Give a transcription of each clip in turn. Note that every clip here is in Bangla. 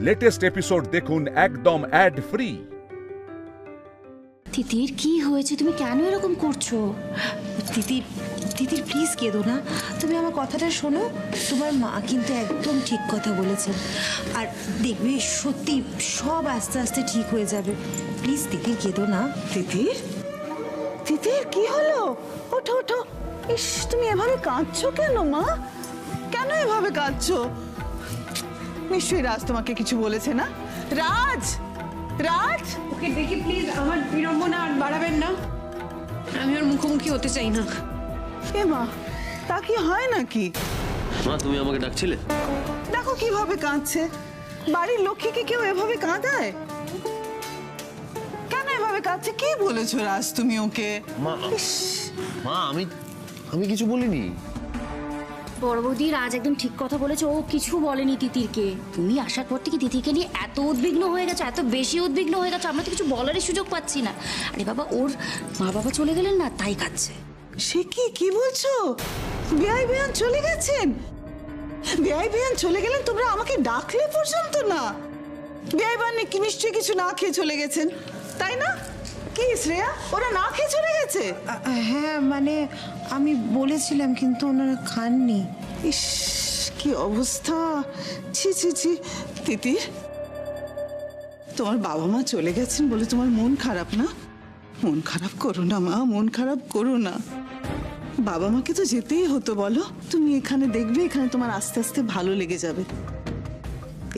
লেটেস্ট এপিসোড দেখুন একদম অ্যাড ফ্রি। তিতির কি হয়েছে? তুমি কেন এরকম করছো? তিতির তিতির প্লিজ কেঁদো না, তুমি আমার কথাটা শোনো। তোমার মা কিন্তু একদম ঠিক কথা বলেছেন, আর দেখবে সত্যি সব আস্তে আস্তে ঠিক হয়ে যাবে। প্লিজ তিতির কেঁদো না। তিতির, তিতির কি হলো? ওঠো ওঠো। ইস, তুমি এভাবে কাঁদছো কেন মা? কেন এভাবে কাঁদছো? নিশ্চয়ই রাজ তোমাকে কিছু বলেছে না? রাজ, রাজ, ওকে দেখি প্লিজ আমার বিড়ম্বনা আর বাড়াবেন না, আমি ওর মুখোমুখি হতে চাই না। এ মা, তা কি হয় নাকি? মা তুমি আমাকে ডাকছিলে? দেখো কিভাবে কাঁদছে। বাড়ির লক্ষ্মীকে কেউ এভাবে কাঁদায়? কেন এভাবে কাঁদছে? কি বলেছো রাজ তুমি ওকে? মা মা আমি কিছু বলিনি। বড় বৌদি, রাজ একদম ঠিক কথা বলেছে, ও কিছু বলেনি তিতিরকে। তুমি আসার পর থেকে তিতিরকে নিয়ে এত উদ্বিগ্ন হয়ে গেছো, এত বেশি উদ্বিগ্ন হয়ে গেছো, আমরা তো কিছু বলারই সুযোগ পাচ্ছি না। আরে বাবা, ওর মা বাবা চলে গেলেন না, তাই কাঁদছে। সে কি বলছো? বিআই বিয়ান চলে গেছেন? বিআই বিয়ান চলে গেলেন, তোমরা আমাকে ডাকলে পর্যন্ত না? বিআই বিয়ান কি নিশ্চয়ই কিছু না খেয়ে চলে গেছেন, তাই না? কি শ্রেয়া, ওরা না খেয়ে চলে গেছে? হ্যাঁ মানে আমি বলেছিলাম, কিন্তু ওনারা খাননি। ইস, কি অবস্থা! ছি ছি ছি। তিতির, তোমার বাবা মা চলে গেছেন বলে তোমার মন খারাপ না? মন খারাপ করো না মা, মন খারাপ করো না। বাবা মাকে তো যেতেই হতো বলো। তুমি এখানে দেখবে, এখানে তোমার আস্তে আস্তে ভালো লেগে যাবে।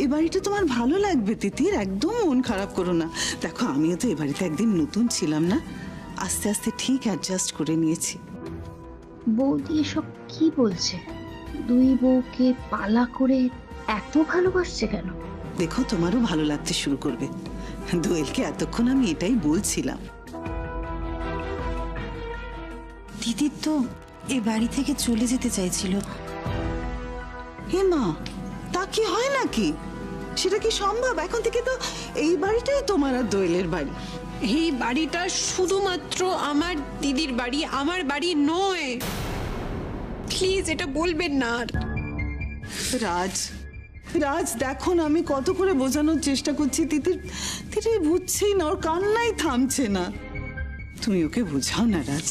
এ বাড়িটা তোমার ভালো লাগবে তিতির, একদম মন খারাপ করো না। দেখো, আমিও তো এ বাড়িতে একদিন নতুন ছিলাম না, আস্তে আস্তে ঠিক অ্যাডজাস্ট করে নিয়েছি। বৌদি এসব কি বলছে? দুই বউকে পালা করে এত ভালোবাসছে কেন? দেখো, তোমারও ভালো লাগতে শুরু করবে। দোয়েলকে এতক্ষণ আমি এটাই বলছিলাম। তিতির তো এ বাড়ি থেকে চলে যেতে চাইছিল। হে মা, তা কি হয় নাকি? সেটা কি সম্ভব? এখন থেকে তো এই বাড়িটাই তোমার আর দোয়েলের বাড়ি। এই বাড়িটা শুধুমাত্র আমার দিদির বাড়ি, আমার বাড়ি নয়। প্লিজ এটা বলবেন না আর। রাজ, রাজ দেখো না, আমি কত করে বোঝানোর চেষ্টা করছি। তিতির তিতির বুঝছেই না, ওর কান্নাই থামছে না। তুমি ওকে বোঝাও না রাজ,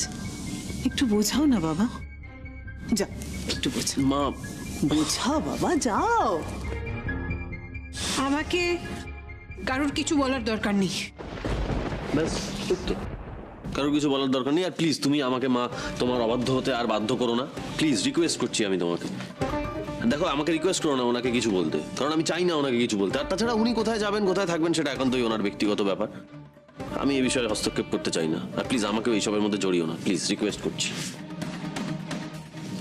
একটু বোঝাও না বাবা। যা, একটু বোঝাও মা, বোঝাও বাবা, যাও। আমাকে কারোর কিছু বলার দরকার নেই। ব্যাস, ঠিক তো। কারোর কিছু বলার দরকার নেই। আর প্লিজ তুমি আমাকে মা তোমার অবাধ্য হতে আর বাধ্য করো না, প্লিজ রিকোয়েস্ট করছি আমি তোমাকে। দেখো, আমাকে রিকোয়েস্ট করো না ওনাকে কিছু বলতে, কারণ আমি চাই না ওনাকে কিছু বলতে। আর তাছাড়া উনি কোথায় যাবেন, কোথায় থাকবেন, সেটা একান্তই ওনার ব্যক্তিগত ব্যাপার। আমি এই বিষয়ে হস্তক্ষেপ করতে চাই না। আর প্লিজ আমাকে এইসবের মধ্যে জড়িও না, প্লিজ রিকোয়েস্ট করছি।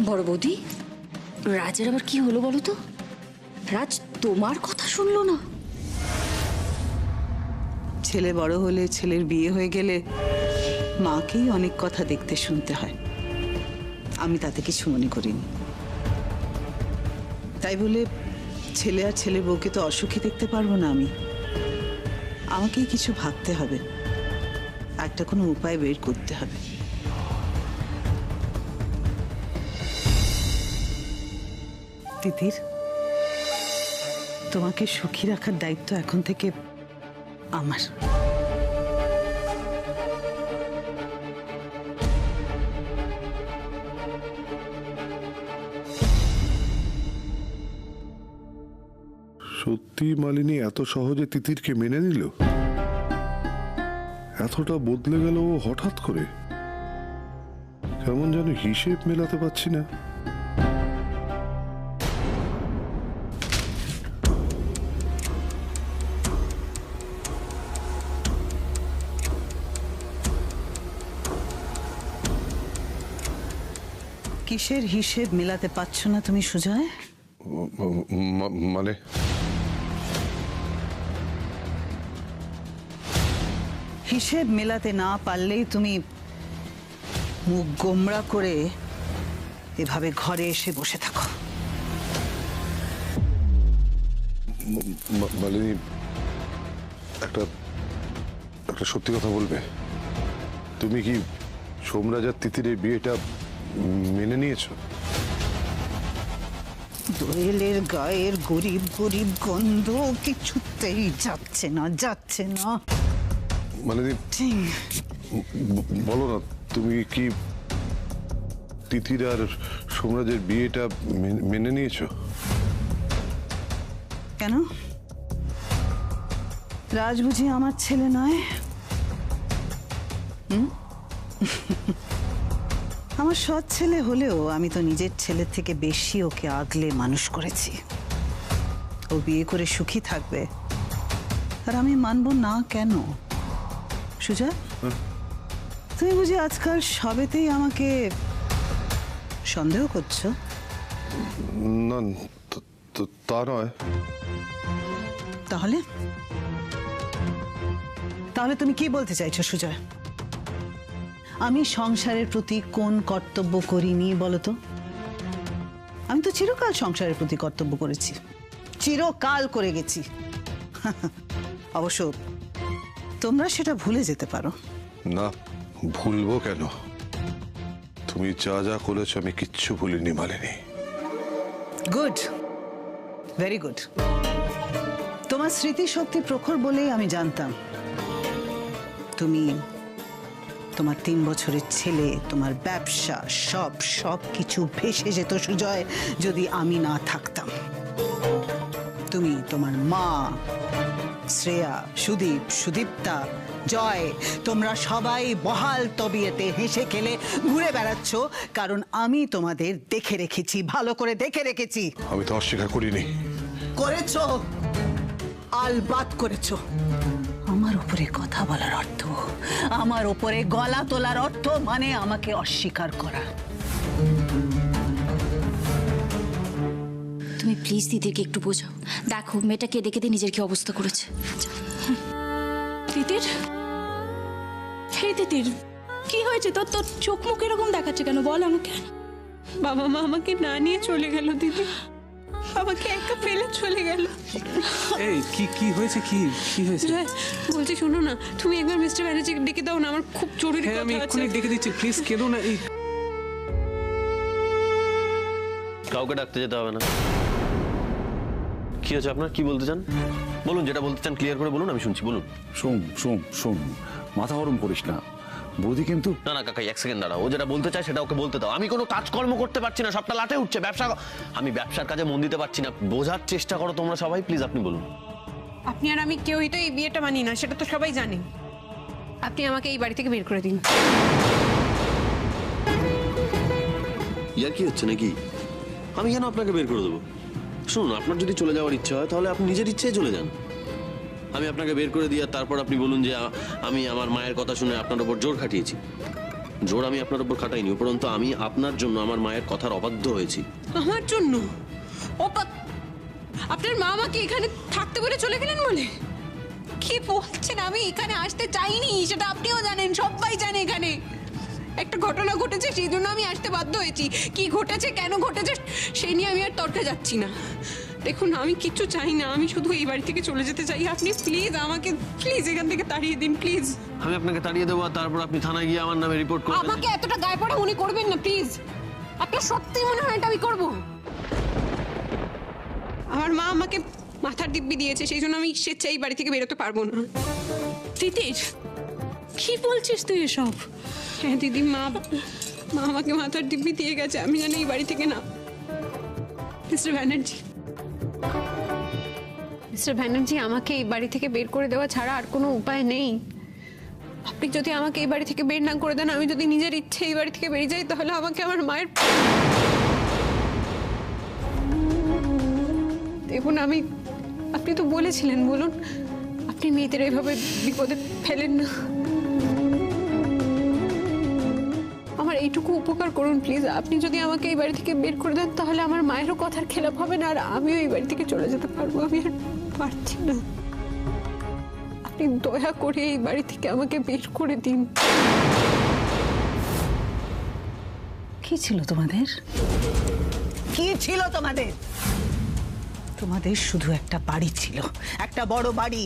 বড় বৌদি, রাজের আবার কি হলো বলো তো? রাজ তোমার কথা শুনলো না? ছেলে বড় হলে, ছেলের বিয়ে হয়ে গেলে মাকেই অনেক কথা দেখতে শুনতে হয়। আমি তাতে কিছু মনে করিনি। তাই বলে ছেলে আর ছেলে বউকে তো অসুখী দেখতে পারবো না আমি। আমাকেই কিছু ভাবতে হবে, একটা কোনো উপায় বের করতে হবে। তিতির, তোমাকে সুখী রাখার দায়িত্ব এখন থেকে আমার। সত্যি মালিনী এত সহজে তিতিরকে মেনে নিল? এতটা বদলে গেল ও হঠাৎ করে? কেমন যেন হিসেব মেলাতে পারছি না। কিসের হিসেব মেলাতে পারছো না তুমি সুজয়? মানে হিসেব মেলাতে না পারলেই তুমি মুখ গোমড়া করে এভাবে ঘরে এসে বসে থাকো। মালিনী, একটা সত্যি কথা বলবে? তুমি কি সোমরাজ আর তিতিরের বিয়েটা মেনে নিয়েছো? দোয়েলের গায়ের গরিব গরিব গন্ধ কিছুতেই যাচ্ছে না, যাচ্ছে না। মানে বলো না, তুমি কি তিথির আর সোমরাজের বিয়েটা মেনে নিয়েছো? কেন? রাজ বুঝি আমার ছেলে নয়? আমার সৎ ছেলে হলেও আমি তো নিজের ছেলের থেকে বেশি ওকে আগলে মানুষ করেছি। ও বিয়ে করে সুখী থাকবে, আর আমি মানব না কেন? সুজা, তুমি বুঝি আজকাল সবেতেই আমাকে সন্দেহ করছো? না, তা নয়। তাহলে তাহলে তুমি কি বলতে চাইছো সুজয়? আমি সংসারের প্রতি কোন কর্তব্য করিনি বলো তো? আমি তো চিরকাল সংসারের প্রতি কর্তব্য করেছি, চিরকাল করে গেছি। অবশ্য তোমরা সেটা ভুলে যেতে পারো। না, ভুলবো কেন? তুমি যা যা করেছো আমি কিচ্ছু ভুলিনি মালিনী। Good, very good. তোমার স্মৃতিশক্তি প্রখর বলেই আমি জানতাম তুমি, তোমার 3 বছরের ছেলে, তোমার ব্যবসা সব কিছু ভেসে যেত সুজয় যদি আমি না থাকতাম। তুমি, তোমার মা, শ্রেয়া, সুদীপ, সুদীপ্তা, জয়, তোমরা সবাই বহাল তবিয়তে হেসে খেলে ঘুরে বেড়াচ্ছ, কারণ আমি তোমাদের দেখে রেখেছি, ভালো করে দেখে রেখেছি। আমি তো অস্বীকার করিনি। করেছো, আলবাত করেছো। আমার উপরে কথা বলার অর্থ, আমার উপরে গলা তোলার অর্থ মানে আমাকে অস্বীকার করা। তুমি প্লিজ দিদিকে একটু বোঝাও। দেখো মেয়েটা কেঁদে কেঁদে নিজের কি অবস্থা করেছে। তিতির, হে তিতির, কি হয়েছে তোর? তোর চোখ মুখ এরকম দেখাচ্ছে কেন বল আমাকে। বাবা মা আমাকে না নিয়ে চলে গেল দিদি, আমাকে একা ফেলে চলে গেল। এই কি হয়েছে? কি হয়েছে? বলছি শোনো না, তুমি একবার মিস্টার ব্যানার্জিকে ডেকে দাও না, আমার খুব জরুরি হ্যাঁ, আমি কথা এক্ষুনি আছে। ডেকে দিচ্ছি, প্লিজ কেঁদো না। এই কাউকে ডাকতে যেতে হবে না। কি হয়েছে আপনার? কি বলতে চান বলুন, যেটা বলতে চান ক্লিয়ার করে বলুন, আমি শুনছি, বলুন। শোন, মাথা গরম করিস না। বৌদি কিন্তু না কাকাই, 1 সেকেন্ড দাঁড়াও। ও যেটা বলতে চায় সেটা ওকে বলতে দাও। আমি কোনো কাজকর্ম করতে পারছি না, সবটা লাটে উঠছে। আমি ব্যবসার কাজে মন দিতে পারছি না। বোঝার চেষ্টা করো তোমরা সবাই, প্লিজ আপনি বলুন। আপনি আর আমি কেউই তো এই বিয়েটা মানি না, সেটা তো সবাই জানে। আপনি আমাকে এই বাড়ি থেকে বের করে দিন। ইয়ার কি হচ্ছে নাকি? আমি কেন আপনাকে বের করে দেবো? শুনুন, আপনার যদি চলে যাওয়ার ইচ্ছা হয় তাহলে আপনি নিজের ইচ্ছেই চলে যান। আমি আপনাকে বের করে দিই আর তারপর আপনি বলুন যে আমি আমার মায়ের কথা শুনে আপনার উপর জোর খাটিয়েছি। জোর আমি আপনার উপর খাটাইনি, উপরন্তু আমি আপনার জন্য আমার মায়ের কথার অবাধ্য হয়েছি। আমার জন্য? আপনার মা আমাকে এখানে থাকতে বলে চলে গেলেন বলে? কি বলছেন? আমি এখানে আসতে চাইনি, সেটা আপনিও জানেন, সবাই জানে। এখানে একটা ঘটনা ঘটেছে, সেই জন্য আমি আসতে বাধ্য হয়েছি। কি ঘটেছে, কেন ঘটেছে, সেই নিয়ে আমি আর তর্কে যাচ্ছি না। দেখুন, আমি কিচ্ছু চাই না, আমি শুধু এই বাড়ি থেকে চলে যেতে চাই। আপনি প্লিজ আমাকে এখান থেকে তাড়িয়ে দিন, প্লিজ। আমি আপনাকে তাড়িয়ে দেবো আর তারপর আপনি থানায় গিয়ে আমার নামে রিপোর্ট করবেন। আমাকে এতটা গায়ে পড়া মনে করবেন না প্লিজ। আপনার সত্যি মনে হয় এটা আমি করবো? আমার মা আমাকে মাথার দিব্যি দিয়েছে, সেই জন্য আমি স্বেচ্ছায় এই বাড়ি থেকে বেরোতে পারবো না। তিতির, কি বলছিস তুই এসব? হ্যাঁ দিদি, মা আমাকে মাথার দিব্যি দিয়ে গেছে, আমি জানি এই বাড়ি থেকে না। মিস্টার ব্যানার্জি, আমাকে এই বাড়ি থেকে বের করে দেওয়া ছাড়া আর কোনো উপায় নেই। আপনি যদি আমাকে এই বাড়ি থেকে বের না করে দেন, আমি যদি নিজের ইচ্ছে এই বাড়ি থেকে বেরিয়ে যাই, তাহলে আমাকে আমার মায়ের... দেখুন, আপনি তো বলেছিলেন, বলুন, আপনি মেয়েদের এইভাবে বিপদে ফেলেন না। আমার এইটুকু উপকার করুন প্লিজ। আপনি যদি আমাকে এই বাড়ি থেকে বের করে দেন, তাহলে আমার মায়েরও কথার খেলাপ হবে না, আর আমিও এই বাড়ি থেকে চলে যেতে পারবো। আমি আর পারছি না। আপনি দয়া করে এই বাড়ি থেকে আমাকে বের করে দিন। কি ছিল তোমাদের? কি ছিল তোমাদের? তোমাদের শুধু একটা বাড়ি ছিল, একটা বড় বাড়ি।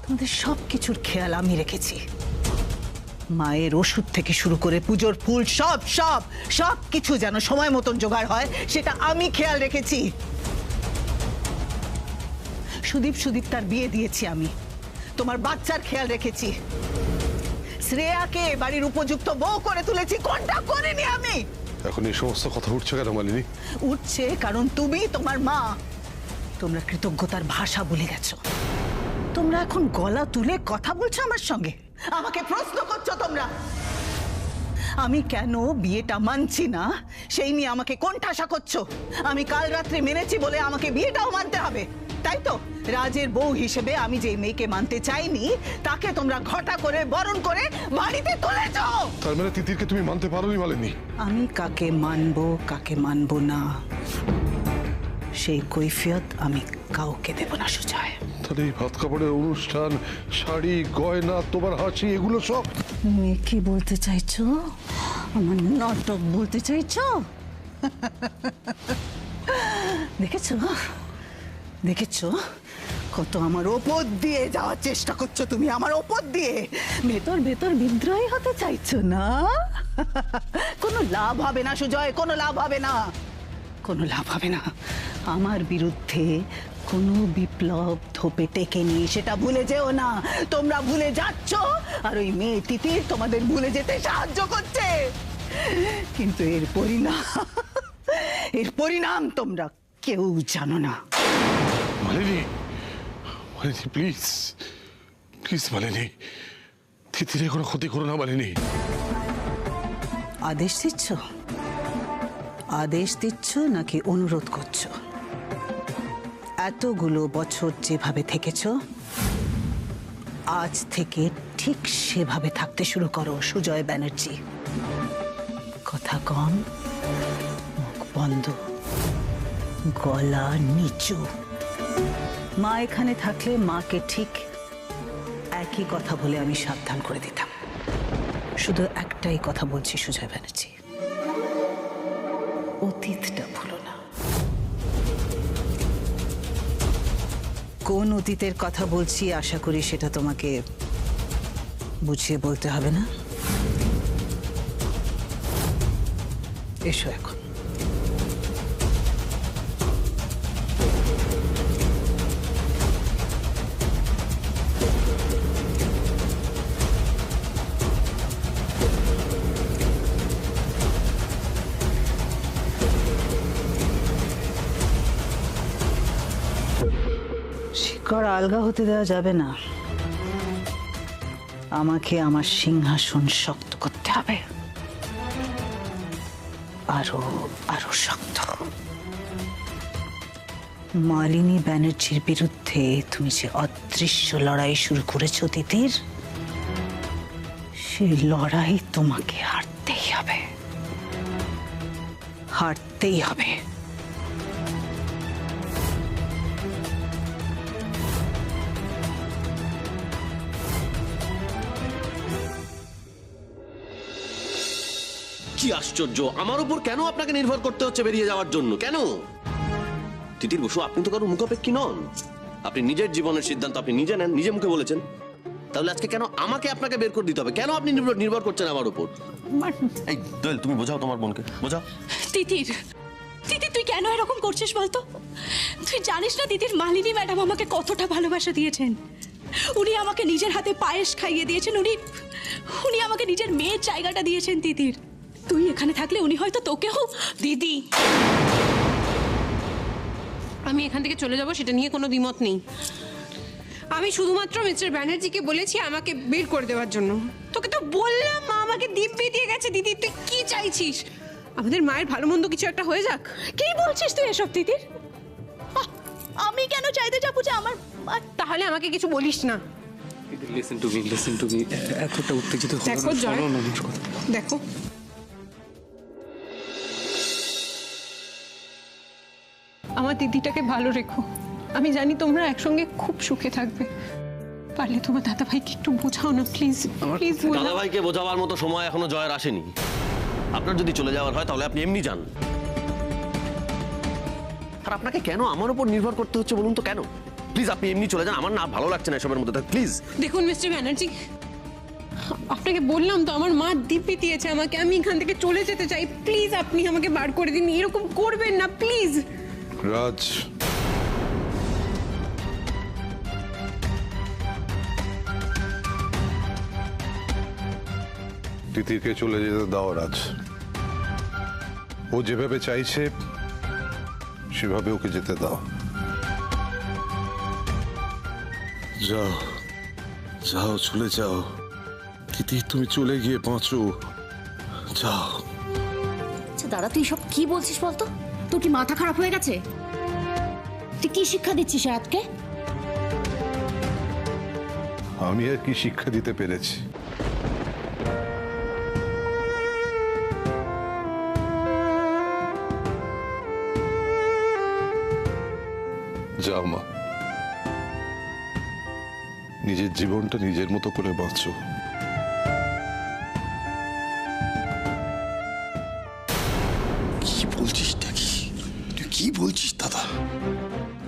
তোমাদের সব কিছুর খেয়াল আমি রেখেছি। মায়ের ওষুধ থেকে শুরু করে পুজোর ফুল সব সব সব কিছু যেন সময় মতন জোগাড় হয় সেটা আমি খেয়াল রেখেছি। সুদীপ তার বিয়ে দিয়েছি আমি, তোমার বাচ্চার খেয়াল রেখেছি, শ্রেয়াকে বাড়ির উপযুক্ত বউ করে তুলেছি, কোনটা করিনি আমি? এখন এই সমস্ত কথা উঠছে কেন মালিনী? উঠছে কারণ তুমি, তোমার মা, তোমরা কৃতজ্ঞতার ভাষা ভুলে গেছো। তোমরা এখন গলা তুলে কথা বলছো আমার সঙ্গে, আমাকে প্রশ্ন করছো তোমরা। আমি কেন বিয়েটা মানছি না সেই নিয়ে আমাকে কোণঠাসা করছো। আমি কাল রাত্রে মেনেছি বলে আমাকে বিয়েটাও মানতে হবে, তাই তো? রাজের বউ হিসেবে আমি যে মেয়েকে মানতে চাইনি তাকে তোমরা ঘটা করে বরণ করে বাড়িতে তুলেছো। তার মানে তিতিরকে তুমি মানতে পারোনি মালিনী? আমি কাকে মানবো কাকে মানবো না সেই কৈফিয়ত আমি কাউকে দেব না সুজয়। তাহলে এই ভাত কাপড়ের অনুষ্ঠান, শাড়ি, গয়না, তোমার হাসি, এগুলো সব? তুমি কি বলতে চাইছো? আমার নাটক বলতে চাইছো? দেখেছো দেখেছো কত আমার ওপর দিয়ে যাওয়ার চেষ্টা করছো তুমি, আমার ওপর দিয়ে ভেতর ভেতর বিদ্রোহী হতে চাইছো না? কোনো লাভ হবে না সুজয়, কোনো লাভ হবে না, কোনো লাভ হবে না। আমার বিরুদ্ধে কোনো বিপ্লব ধোপে টেকেনি, সেটা ভুলে যেও না। তোমরা ভুলে যাচ্ছ আর ওই মেয়ে তিতির তোমাদের ভুলে যেতে সাহায্য করছে, কিন্তু এর পরিণাম তোমরা কেউ জানো না। মালিনী, মালিনী প্লিজ প্লিজ মালিনী, তিতিরে কোনো ক্ষতি করো না মালিনী। আদেশ দিচ্ছ? আদেশ দিচ্ছ নাকি অনুরোধ করছো? এতগুলো বছর যেভাবে থেকেছ আজ থেকে ঠিক সেভাবে থাকতে শুরু করো সুজয় ব্যানার্জি। কথা কম, মুখ বন্ধ, গলা নিচু। মা এখানে থাকলে মাকে ঠিক একই কথা বলে আমি সাবধান করে দিতাম। শুধু একটাই কথা বলছি সুজয় ব্যানার্জি, অতীতটা ভুলো না। কোন অতীতের কথা বলছি আশা করি সেটা তোমাকে বুঝিয়ে বলতে হবে না। এসো এখন। শিকড় আলগা হতে দেওয়া যাবে না, আমাকে আমার সিংহাসন শক্ত করতে হবে, আরো আরো শক্ত। মালিনী ব্যানার্জির বিরুদ্ধে তুমি যে অদৃশ্য লড়াই শুরু করেছো তিতির, সেই লড়াই তোমাকে হারতেই হবে, হারতেই হবে। কি আশ্চর্য, আমার উপর কেন আপনাকে নির্ভর করতে হচ্ছে বেরিয়ে যাওয়ার জন্য? কেন? তিতির বসু, আপনি তো কারো মুখাপেক্ষী নন। আপনি নিজের জীবনের সিদ্ধান্ত আপনি নিজে নেন, নিজে মুখে বলেছেন। তাহলে আজকে কেন আমাকে আপনাকে বের করে দিতে হবে? কেন আপনি নির্ভর করছেন আমার উপর? এই দোয়েল, তুমি বোঝাও তোমার বোনকে, বোঝাও। তিতির, তিতির তুই কেন এরকম করছিস বলতো? তুই জানিস না তিতির, মালিনী ম্যাডাম আমাকে কতটা ভালোবাসা দিয়েছেন। উনি আমাকে নিজের হাতে পায়েস খাইয়ে দিয়েছেন, উনি আমাকে নিজের মেয়ের জায়গাটা দিয়েছেন। তিতির, তুই এখানে থাকলে উনি হয়তো তোকেও। দিদি, আমি এখান থেকে চলে যাব সেটা নিয়ে কোনো দ্বিমত নেই। আমি শুধুমাত্র মিস্টার ব্যানার্জিকে বলেছি আমাকে বের করে দেওয়ার জন্য। তোকে তো বললাম মা আমাকে দিব্যি দিয়ে গেছে। দিদি, তুই কি চাইছিস? আমাদের মায়ের ভালো মন্দ কিছু একটা হয়ে যাক। কি বলছিস তুই এসব তিতির? আমি কেন চাইতে যাবো যে আমার? তাহলে আমাকে কিছু বলিস না। লিসেন টু মি, এতটা উত্তেজিত হও না। দেখো জয়, শোনো আমার কথা। দেখো আমার দিদিটাকে ভালো রেখো। আমি জানি তোমরা একসঙ্গে খুব সুখে থাকবে। পারলে তোমার দাদা ভাইকে একটু বোঝাও না প্লিজ, প্লিজ। দাদা ভাইকে বোঝাবার মতো সময় এখনো জয়ের আসেনি। আপনার যদি চলে যাওয়ার হয় তাহলে আপনি এমনি যান। আর আপনাকে কেন আমার উপর নির্ভর করতে হচ্ছে বলুন তো? কেন? প্লিজ আপনি এমনি চলে যান, আমার না ভালো লাগছে না এসবের মধ্যে। প্লিজ দেখুন মিস্টার ব্যানার্জি, আপনাকে বললাম তো আমার মা দিব্যি দিয়েছে আমাকে, আমি এখান থেকে চলে যেতে চাই, প্লিজ আপনি আমাকে বার করে দিন, এরকম করবেন না প্লিজ। রাজ, তিতিরকে চলে যেতে দাও রাজ। ও যেভাবে চাইছে সেভাবে ওকে যেতে দাও। যাও যাও, চলে যাও তিতির, তুমি চলে গিয়ে বাঁচো, যাও। আচ্ছা দাদা, তুই সব কি বলছিস বলতো? তোর কি মাথা খারাপ হয়ে গেছে? তুই কি শিক্ষা দিচ্ছিস রাতকে? আমি আর কি শিক্ষা দিতে পেরেছি? যাও মা, নিজের জীবনটা নিজের মতো করে বাঁচো। কি বলছিস নাকি? তুই কি বলছিস দাদা?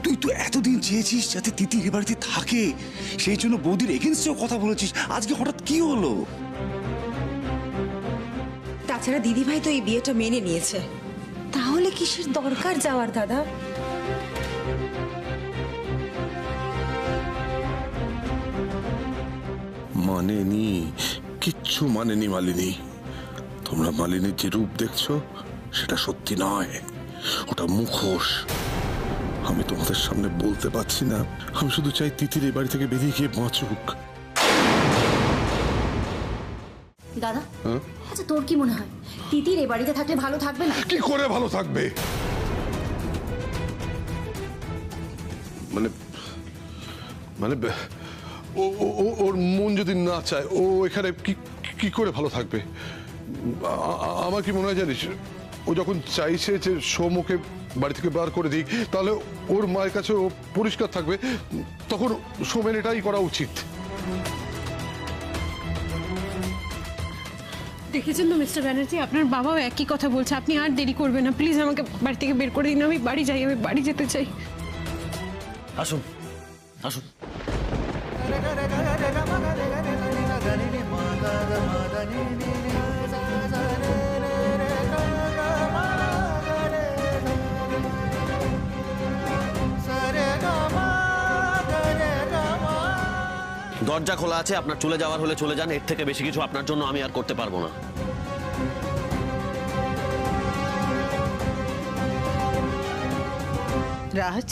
তুই তো এতদিন চেয়েছিস যাতে তিতির এ বাড়িতে থাকে, সেই জন্য বৌদির এগেনস্টেও কথা বলেছিস, আজকে হঠাৎ কি হলো? তাছাড়া দিদিভাই তো এই বিয়েটা মেনে নিয়েছে, তাহলে কিসের দরকার যাওয়ার দাদা? মানেনি, কিচ্ছু মানেনি মালিনী। তোমরা মালিনীর যে রূপ দেখছো সেটা সত্যি নয়, ওটা মুখোশ। আমি তোমাদের সামনে বলতে পারছি না, আমি শুধু চাই তিতির এই বাড়ি থেকে বেরিয়ে গিয়ে বাঁচুক। দাদা, আচ্ছা তোর কি মনে হয় তিতির এ বাড়িতে থাকলে ভালো থাকবে না? কি করে ভালো থাকবে? মানে মানে ওর মন যদি না চায়, ও এখানে কি করে ভালো থাকবে? আমার কি মনে হয় জানিস, ও যখন চাইছে যে সৌমকে বাড়ি থেকে বার করে দিই, তাহলে ওর মায়ের কাছে ও পরিষ্কার থাকবে, তখন সৌমের এটাই করা উচিত। দেখেছেন তো মিস্টার ব্যানার্জি, আপনার বাবাও একই কথা বলছে, আপনি আর দেরি করবেন না, প্লিজ আমাকে বাড়ি থেকে বের করে দিন, আমি বাড়ি যাই, আমি বাড়ি যেতে চাই। আসুন আসুন। দরজা খোলা আছে, আপনার চলে যাওয়ার হলে চলে যান, এর থেকে বেশি কিছু আপনার জন্য আমি আর করতে পারবো না। রাজ,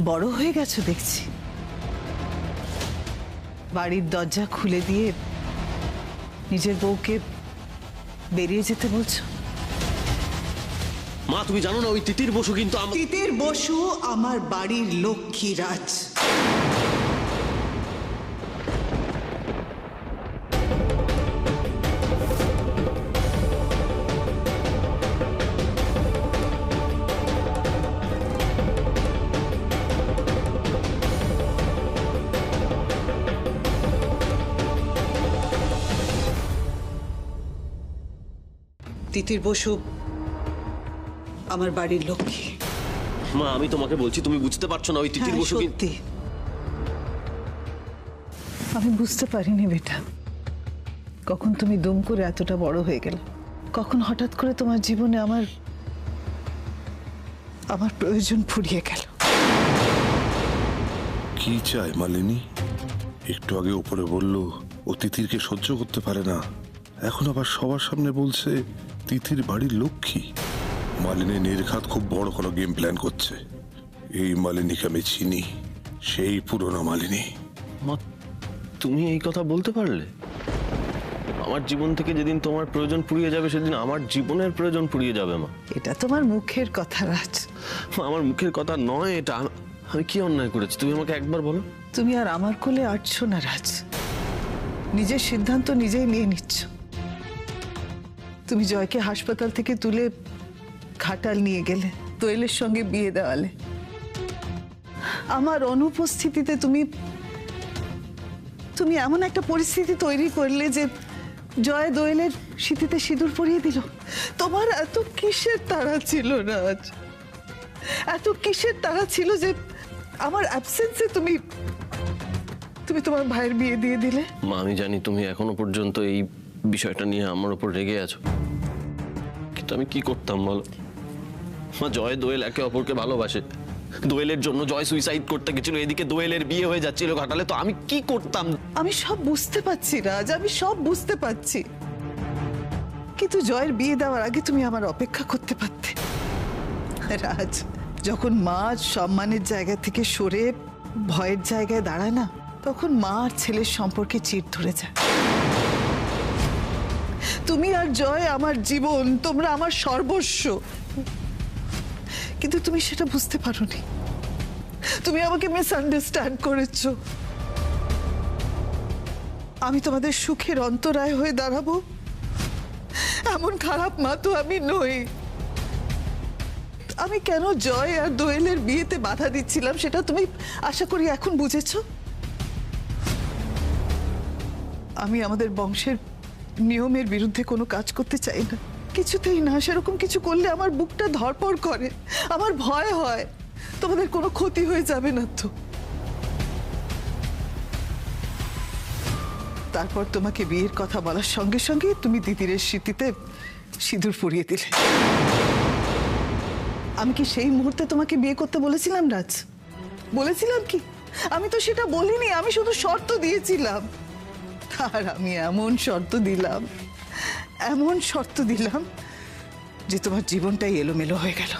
বড় হয়ে গেছো দেখছি, বাড়ির দরজা খুলে দিয়ে নিজের বউকে বেরিয়ে যেতে বলছো। মা তুমি জানো না, ওই তিতির বসু কিন্তু তিতির বসু আমার বাড়ির লক্ষ্মী রাজ। তিতির বসু আমার বাড়ির লক্ষ্মী। মা আমি তোমাকে বলছি, তুমি বুঝতে পারছো না, ওই তিতির বসু সত্যি আমি বুঝতে পারিনি বেটা, কখন তুমি দুম করে এতটা বড় হয়ে গেলে, কখন হঠাৎ করে তোমার জীবনে আমার প্রয়োজন ফুরিয়ে গেল। কি চাই মালিনী? একটু আগে উপরে বললো ও তিতিরকে সহ্য করতে পারে না, এখন আবার সবার সামনে বলছে তিতির বাড়ির লক্ষ্মী। মালিনী নির্ঘাত খুব বড় কোনো গেম প্ল্যান করছে। এই মালিনীকে আমি চিনি, সেই পুরনো মালিনী। মা তুমি এই কথা বলতে পারলে? আমার জীবন থেকে যেদিন তোমার প্রয়োজন ফুরিয়ে যাবে, সেদিন আমার জীবনের প্রয়োজন ফুরিয়ে যাবে। মা এটা তোমার মুখের কথা রাজ। আমার মুখের কথা নয় এটা। আমি কি অন্যায় করেছি তুমি আমাকে একবার বলো। তুমি আর আমার কোলে আটছো না রাজ, নিজের সিদ্ধান্ত নিজেই নিয়ে নিচ্ছ। তুমি জয়কে হাসপাতাল থেকে তুলে ঘাটাল নিয়ে গেলে, দোয়েলের সঙ্গে বিয়ে দেওয়ালে। আমার অনুপস্থিতিতে তুমি এমন একটা পরিস্থিতি তৈরি করলে যে জয় দোয়েলের স্মৃতিতে সিঁদুর পরিয়ে দিল। তোমার এত কিসের তাড়া ছিল রাজ, এত কিসের তাড়া ছিল যে আমার অ্যাবসেন্সে তুমি তোমার ভাইয়ের বিয়ে দিয়ে দিলে? মা আমি জানি তুমি এখনো পর্যন্ত এই বিষয়টা নিয়ে আমার উপর রেগে আছো, কিন্তু আমি কি করতাম বলো মা? জয় দোয়েল একে অপরকে ভালোবাসে, দোয়েলের জন্য জয় সুইসাইড করতে গেছিল, এদিকে দোয়েলের বিয়ে হয়ে যাচ্ছিল ঘাটালে, তো আমি কি করতাম? আমি সব বুঝতে পারছি রাজ, আমি সব বুঝতে পারছি, কিন্তু জয়ের বিয়ে দেওয়ার আগে তুমি আমার অপেক্ষা করতে পারতে। রাজ, যখন মা সম্মানের জায়গা থেকে সরে ভয়ের জায়গায় দাঁড়ায় না, তখন মা আর ছেলের সম্পর্কে চিড় ধরে যায়। তুমি আর জয় আমার জীবন, তোমরা আমার সর্বস্ব, কিন্তু তুমি সেটা বুঝতে পারোনি। তুমি আমাকে মিসআন্ডারস্ট্যান্ড করেছো। আমি তোমাদের সুখের অন্তরায় হয়ে দাঁড়াবো এমন খারাপ মা তো আমি নই। আমি কেন জয় আর দোয়েলের বিয়েতে বাধা দিচ্ছিলাম সেটা তুমি আশা করি এখন বুঝেছো। আমি আমাদের বংশের নিয়মের বিরুদ্ধে কোনো কাজ করতে চাই না, কিছুতেই না। সেরকম কিছু করলে আমার বুকটা ধড়পড় করে, আমার ভয় হয় তোমাদের কোনো ক্ষতি হয়ে যাবে না তো। তারপর তোমাকে বিয়ের কথা বলার সঙ্গে সঙ্গে তুমি তিতিরের স্মৃতিতে সিঁদুর পরিয়ে দিলে। আমি কি সেই মুহূর্তে তোমাকে বিয়ে করতে বলেছিলাম রাজ? বলেছিলাম কি? আমি তো সেটা বলিনি, আমি শুধু শর্ত দিয়েছিলাম। আর আমি এমন শর্ত দিলাম যে তোমার জীবনটাই এলোমেলো হয়ে গেল।